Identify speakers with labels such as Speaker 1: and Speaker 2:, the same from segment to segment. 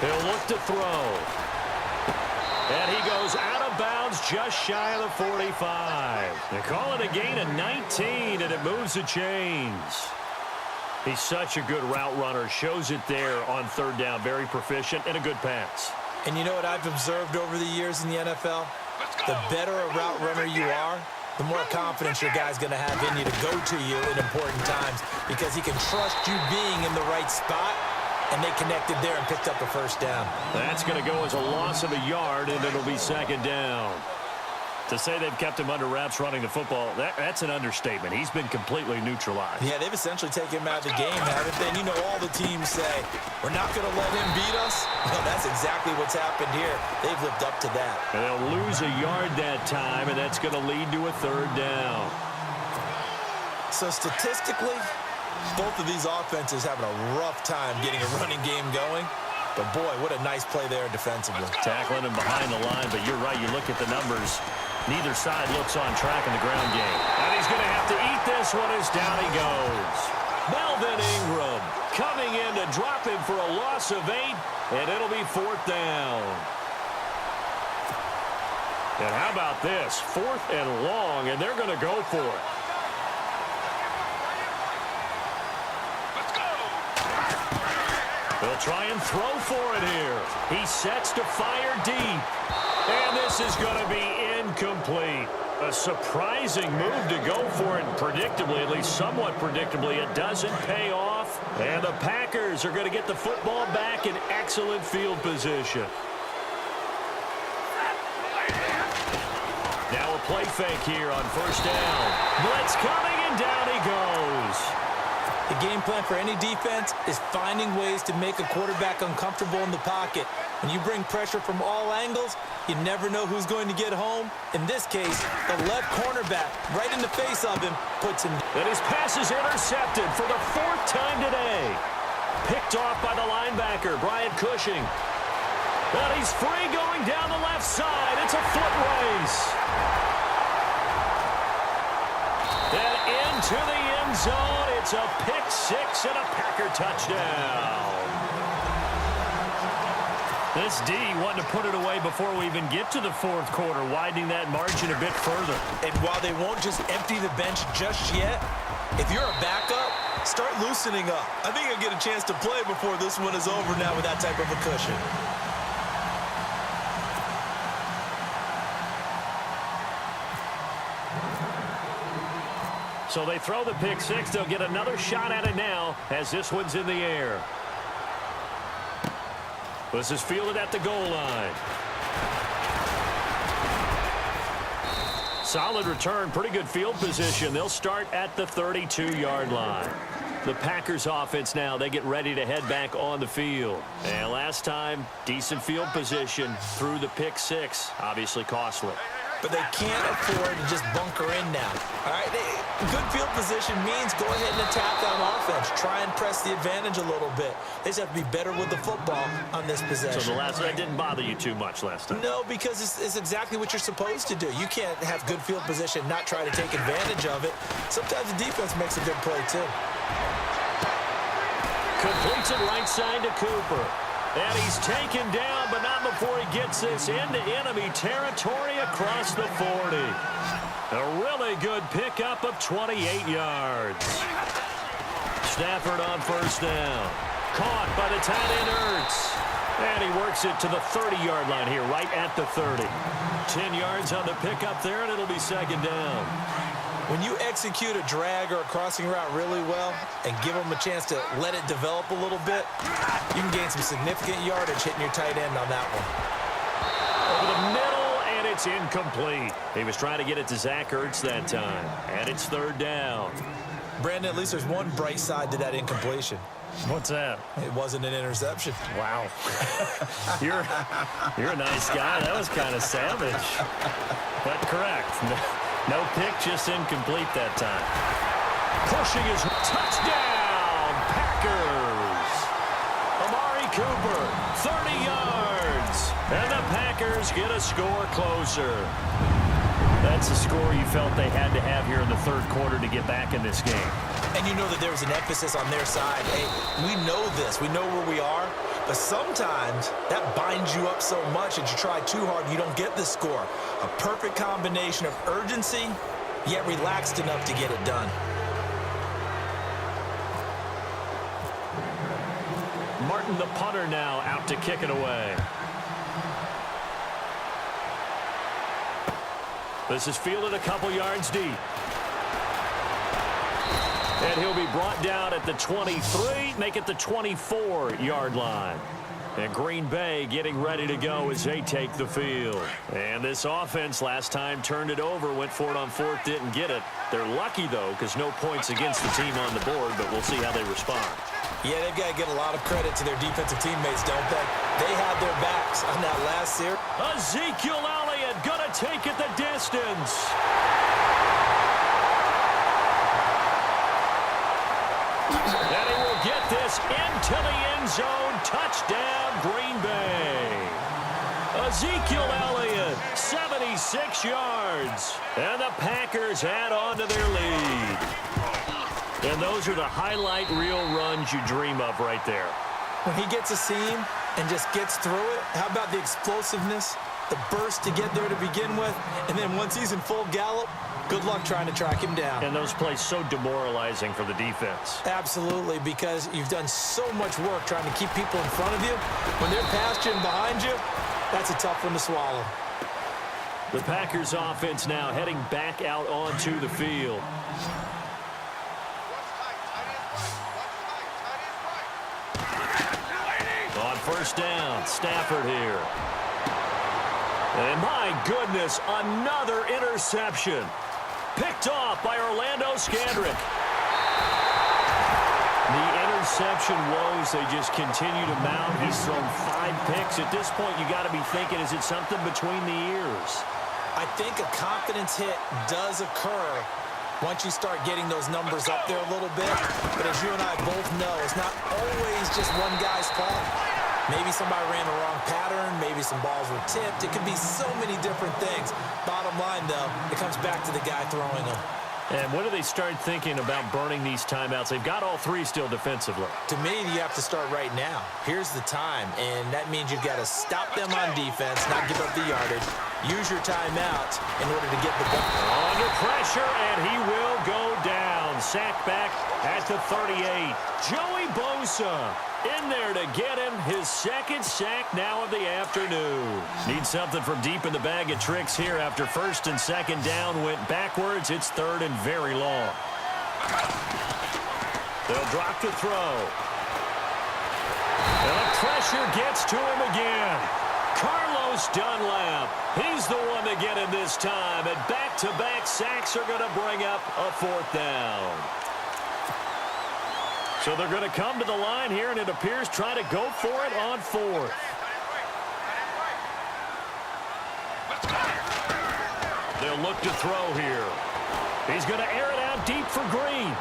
Speaker 1: He'll look to throw. And he goes out of bounds just shy of the 45. They call it a gain of 19, and it moves the chains. He's such a good route runner. Shows it there on third down. Very proficient and a good pass.
Speaker 2: And you know what I've observed over the years in the NFL? The better a route runner you are, the more confidence your guy's going to have in you to go to you in important times because he can trust you being in the right spot. And they connected there and picked up a first down.
Speaker 1: That's going to go as a loss of a yard, and it'll be second down. To say they've kept him under wraps running the football, that's an understatement. He's been completely neutralized.
Speaker 2: Yeah, they've essentially taken him out of the game, haven't they? And you know all the teams say, we're not going to let him beat us. Well, that's exactly what's happened here. They've lived up to that.
Speaker 1: And they'll lose a yard that time, and that's going to lead to a third down.
Speaker 2: So statistically, both of these offenses having a rough time getting a running game going. But, boy, what a nice play there defensively.
Speaker 1: Tackling him behind the line, but you're right. You look at the numbers. Neither side looks on track in the ground game. And he's going to have to eat this one as down he goes. Melvin Ingram coming in to drop him for a loss of 8, and it'll be fourth down. And how about this? 4th and long, and they're going to go for it. They'll try and throw for it here. He sets to fire deep. And this is going to be incomplete. A surprising move to go for it predictably, at least somewhat predictably. It doesn't pay off. And the Packers are going to get the football back in excellent field position. Now a play fake here on first down. Blitz coming, and down he goes.
Speaker 2: The game plan for any defense is finding ways to make a quarterback uncomfortable in the pocket. When you bring pressure from all angles, you never know who's going to get home. In this case, the left cornerback, right in the face of him, puts him.
Speaker 1: And his pass is intercepted for the 4th time today. Picked off by the linebacker, Brian Cushing. But he's free going down the left side. It's a foot race. And into the end zone. It's a pick-6 and a Packer touchdown. This D wanting to put it away before we even get to the 4th quarter, widening that margin a bit further.
Speaker 2: And while they won't just empty the bench just yet, if you're a backup, start loosening up. I think you'll get a chance to play before this one is over now with that type of a cushion.
Speaker 1: So they throw the pick-6. They'll get another shot at it now as this one's in the air. This is fielded at the goal line. Solid return, pretty good field position. They'll start at the 32-yard line. The Packers offense now, they get ready to head back on the field. And last time, decent field position through the pick-6. Obviously costly.
Speaker 2: But they can't afford to just bunker in now. All right, good field position means go ahead and attack on offense. Try and press the advantage a little bit. They just have to be better with the football on this possession.
Speaker 1: So the last one didn't bother you too much last time?
Speaker 2: No, because it's exactly what you're supposed to do. You can't have good field position, not try to take advantage of it. Sometimes the defense makes a good play, too.
Speaker 1: Completes it right side to Cooper. And he's taken down, but not before he gets this into enemy territory across the 40. A really good pickup of 28 yards. Stafford on first down. Caught by the tight end Ertz. And he works it to the 30-yard line here, right at the 30. 10 yards on the pickup there, and it'll be second down.
Speaker 2: When you execute a drag or a crossing route really well and give them a chance to let it develop a little bit, you can gain some significant yardage hitting your tight end on that one.
Speaker 1: Over the middle, and it's incomplete. He was trying to get it to Zach Ertz that time, and it's third down.
Speaker 2: Brandon, at least there's one bright side to that incompletion.
Speaker 1: What's that?
Speaker 2: It wasn't an interception.
Speaker 1: Wow. You're a nice guy. That was kind of savage. But correct. No pick, just incomplete that time. Pushing his touchdown, Packers. Amari Cooper, 30 yards. And the Packers get a score closer. That's the score you felt they had to have here in the third quarter to get back in this game.
Speaker 2: And you know that there was an emphasis on their side. Hey, we know this. We know where we are. But sometimes that binds you up so much that you try too hard, you don't get the score. A perfect combination of urgency, yet relaxed enough to get it done.
Speaker 1: Martin, the punter, now out to kick it away. This is fielded a couple yards deep. And he'll be brought down at the 23, make it the 24-yard line. And Green Bay getting ready to go as they take the field. And this offense last time turned it over, went for it on fourth, didn't get it. They're lucky, though, because no points against the team on the board, but we'll see how they respond.
Speaker 2: Yeah, they've got to give a lot of credit to their defensive teammates, don't they? They had their backs on that last series.
Speaker 1: Ezekiel Elliott going to take it the distance. And he will get this into the end zone. Touchdown, Green Bay. Ezekiel Elliott, 76 yards. And the Packers add on to their lead. And those are the highlight reel runs you dream of right there.
Speaker 2: When he gets a seam and just gets through it, how about the explosiveness, the burst to get there to begin with, and then once he's in full gallop, good luck trying to track him down.
Speaker 1: And those plays so demoralizing for the defense.
Speaker 2: Absolutely, because you've done so much work trying to keep people in front of you. When they're past you and behind you, that's a tough one to swallow.
Speaker 1: The Packers offense now heading back out onto the field. On first down, Stafford here. And my goodness, another interception. Picked off by Orlando Scandrick. The interception woes, they just continue to mount. He's thrown 5 picks. At this point, you got to be thinking, is it something between the ears?
Speaker 2: I think a confidence hit does occur once you start getting those numbers up there a little bit. But as you and I both know, it's not always just one guy's fault. Maybe somebody ran the wrong pattern. Maybe some balls were tipped. It could be so many different things. Bottom line, though, it comes back to the guy throwing them.
Speaker 1: And when do they start thinking about burning these timeouts? They've got all 3 still defensively.
Speaker 2: To me, you have to start right now. Here's the time, and that means you've got to stop them on defense, not give up the yardage. Use your timeout in order to get the ball.
Speaker 1: Under pressure, and he will go down. Sacked back at the 38. Joey Bosa in there to get him his second sack now of the afternoon. Need something from deep in the bag of tricks here after first and second down went backwards. It's third and very long. They'll drop to throw. And the pressure gets to him again. Carlos Dunlap, he's the one to get him this time. And back-to-back sacks are going to bring up a fourth down. So they're going to come to the line here, and it appears try to go for it on fourth. They'll look to throw here. He's going to air it out deep for Green.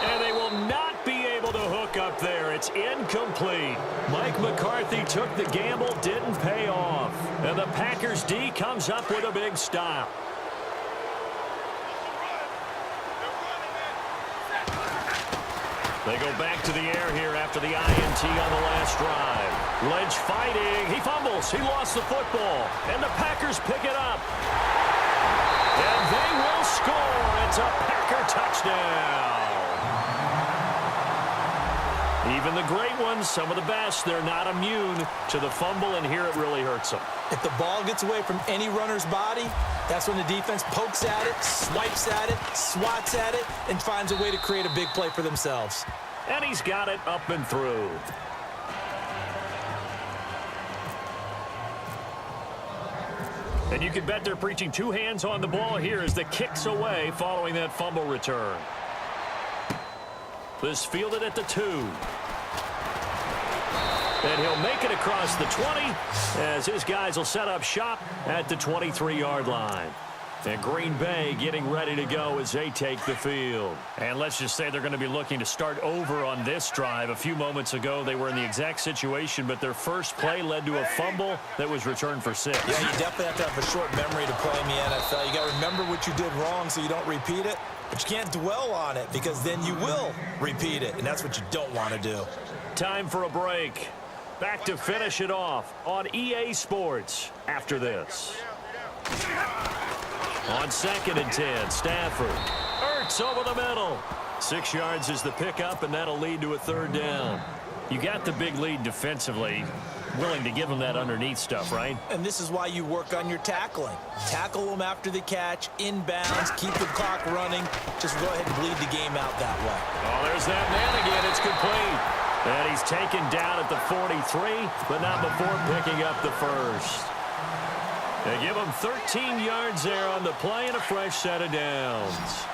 Speaker 1: And they will not be able to hook up there. It's incomplete. Mike McCarthy took the gamble, didn't pay off. And the Packers D comes up with a big stop. They go back to the air here after the INT on the last drive. Lynch fighting. He fumbles. He lost the football. And the Packers pick it up. And they will score. It's a Packer touchdown. Even the great ones, some of the best, they're not immune to the fumble, and here it really hurts them.
Speaker 2: If the ball gets away from any runner's body, that's when the defense pokes at it, swipes at it, swats at it, and finds a way to create a big play for themselves.
Speaker 1: And he's got it up and through. And you can bet they're preaching 2 hands on the ball here as the kick's away following that fumble return. This fielded at the 2. And he'll make it across the 20 as his guys will set up shop at the 23-yard line. And Green Bay getting ready to go as they take the field. And let's just say they're going to be looking to start over on this drive. A few moments ago, they were in the exact situation, but their first play led to a fumble that was returned for 6.
Speaker 2: Yeah, you definitely have to have a short memory to play in the NFL. You got to remember what you did wrong so you don't repeat it. But you can't dwell on it because then you will repeat it, and that's what you don't want to do.
Speaker 1: Time for a break. Back to finish it off on EA Sports after this. On 2nd and 10, Stafford. Ertz over the middle. 6 yards is the pickup, and that'll lead to a 3rd down. You got the big lead defensively. Willing to give them that underneath stuff, right?
Speaker 2: And this is why you work on your tackling. Tackle them after the catch, inbounds, keep the clock running. Just go ahead and bleed the game out that way.
Speaker 1: Oh, there's that man again. It's complete. And he's taken down at the 43, but not before picking up the first. They give him 13 yards there on the play and a fresh set of downs.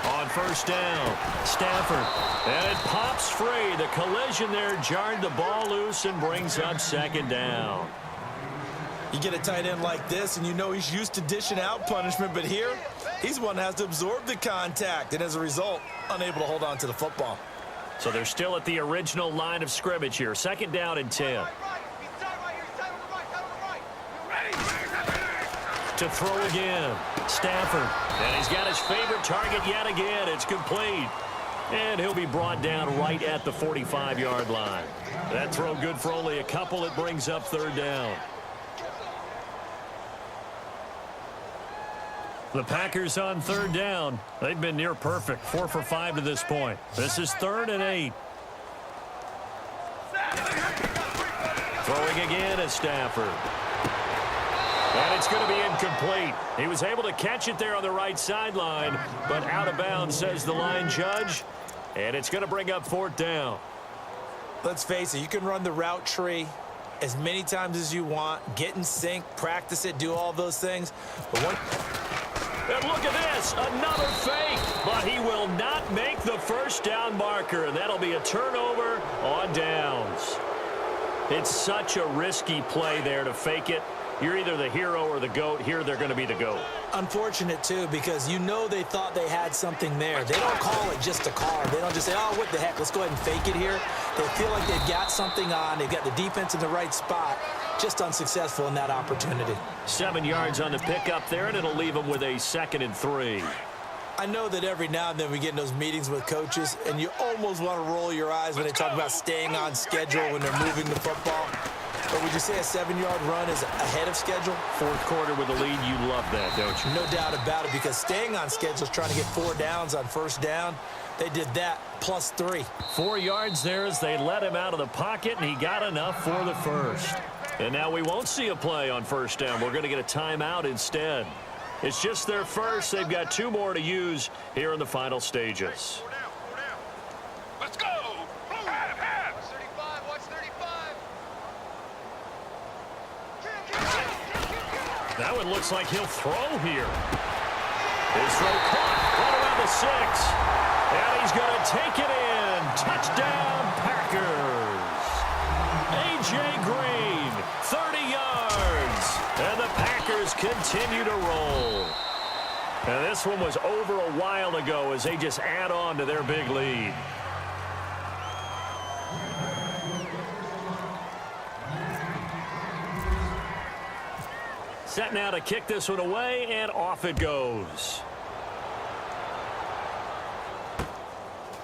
Speaker 1: On 1st down, Stafford. And it pops free. The collision there jarred the ball loose and brings up 2nd down.
Speaker 2: You get a tight end like this, and you know he's used to dishing out punishment, but here, he's one that has to absorb the contact, and as a result, unable to hold on to the football.
Speaker 1: So they're still at the original line of scrimmage here. 2nd down and 10. To throw again. Stafford. And he's got his favorite target yet again. It's complete. And he'll be brought down right at the 45-yard line. That throw good for only a couple. It brings up 3rd down. The Packers on 3rd down. They've been near perfect. 4 for 5 to this point. This is 3rd and 8. Throwing again is Stafford. And it's going to be incomplete. He was able to catch it there on the right sideline, but out of bounds, says the line judge. And it's going to bring up 4th down.
Speaker 2: Let's face it, you can run the route tree as many times as you want, get in sync, practice it, do all those things. But
Speaker 1: and look at this, another fake, but he will not make the 1st down marker, and that'll be a turnover on downs. It's such a risky play there to fake it. You're either the hero or the GOAT. Here they're going to be the GOAT.
Speaker 2: Unfortunate, too, because you know they thought they had something there. They don't call it just a call. They don't just say, oh, what the heck, let's go ahead and fake it here. They feel like they've got something on. They've got the defense in the right spot. Just unsuccessful in that opportunity.
Speaker 1: 7 yards on the pickup there, and it'll leave them with a 2nd and 3.
Speaker 2: I know that every now and then we get in those meetings with coaches, and you almost want to roll your eyes when they talk about staying on schedule when they're moving the football. But would you say a 7-yard run is ahead of schedule?
Speaker 1: 4th quarter with a lead, you love that, don't you?
Speaker 2: No doubt about it, because staying on schedule is trying to get 4 downs on 1st down. They did that plus 3.
Speaker 1: 4 yards there as they let him out of the pocket, and he got enough for the first. And now we won't see a play on 1st down. We're going to get a timeout instead. It's just their first. They've got 2 more to use here in the final stages.
Speaker 3: Let's go! Have. 35, watch 35.
Speaker 1: That one looks like he'll throw here. His throw caught right around the 6. And he's going to take it in. Touchdown, Packers. A.J. Green, 30 yards. And the Packers continue to roll. And this one was over a while ago as they just add on to their big lead. Set now to kick this one away, and off it goes.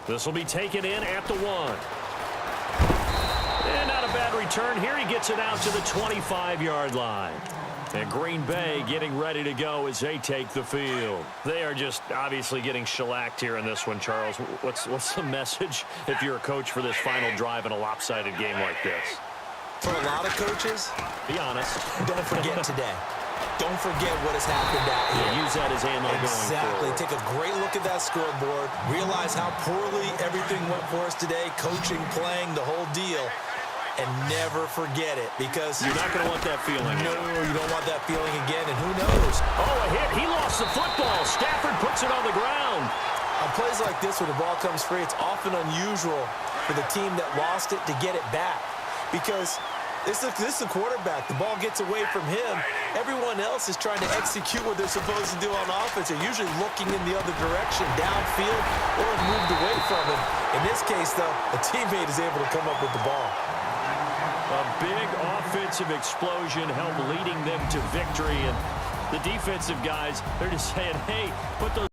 Speaker 1: This will be taken in at the 1. And not a bad return here. He gets it out to the 25-yard line. And Green Bay getting ready to go as they take the field. They are just obviously getting shellacked here in this one, Charles. What's the message if you're a coach for this final drive in a lopsided game like this?
Speaker 2: For a lot of coaches,
Speaker 1: be honest.
Speaker 2: Don't forget today. Don't forget what has happened out here.
Speaker 1: Yeah, use that as ammo going
Speaker 2: Exactly.
Speaker 1: forward.
Speaker 2: Take a great look at that scoreboard. Realize how poorly everything went for us today. Coaching, playing, the whole deal. And never forget it, because
Speaker 1: you're not going to want that feeling.
Speaker 2: No, you don't want that feeling again, and who knows?
Speaker 1: Oh, a hit. He lost the football. Stafford puts it on the ground.
Speaker 2: On plays like this, when the ball comes free, it's often unusual for the team that lost it to get it back, because this is the quarterback. The ball gets away from him. Everyone else is trying to execute what they're supposed to do on offense. They're usually looking in the other direction, downfield, or moved away from him. In this case, though, a teammate is able to come up with the ball.
Speaker 1: A big offensive explosion helped leading them to victory. And the defensive guys, they're just saying, hey, put those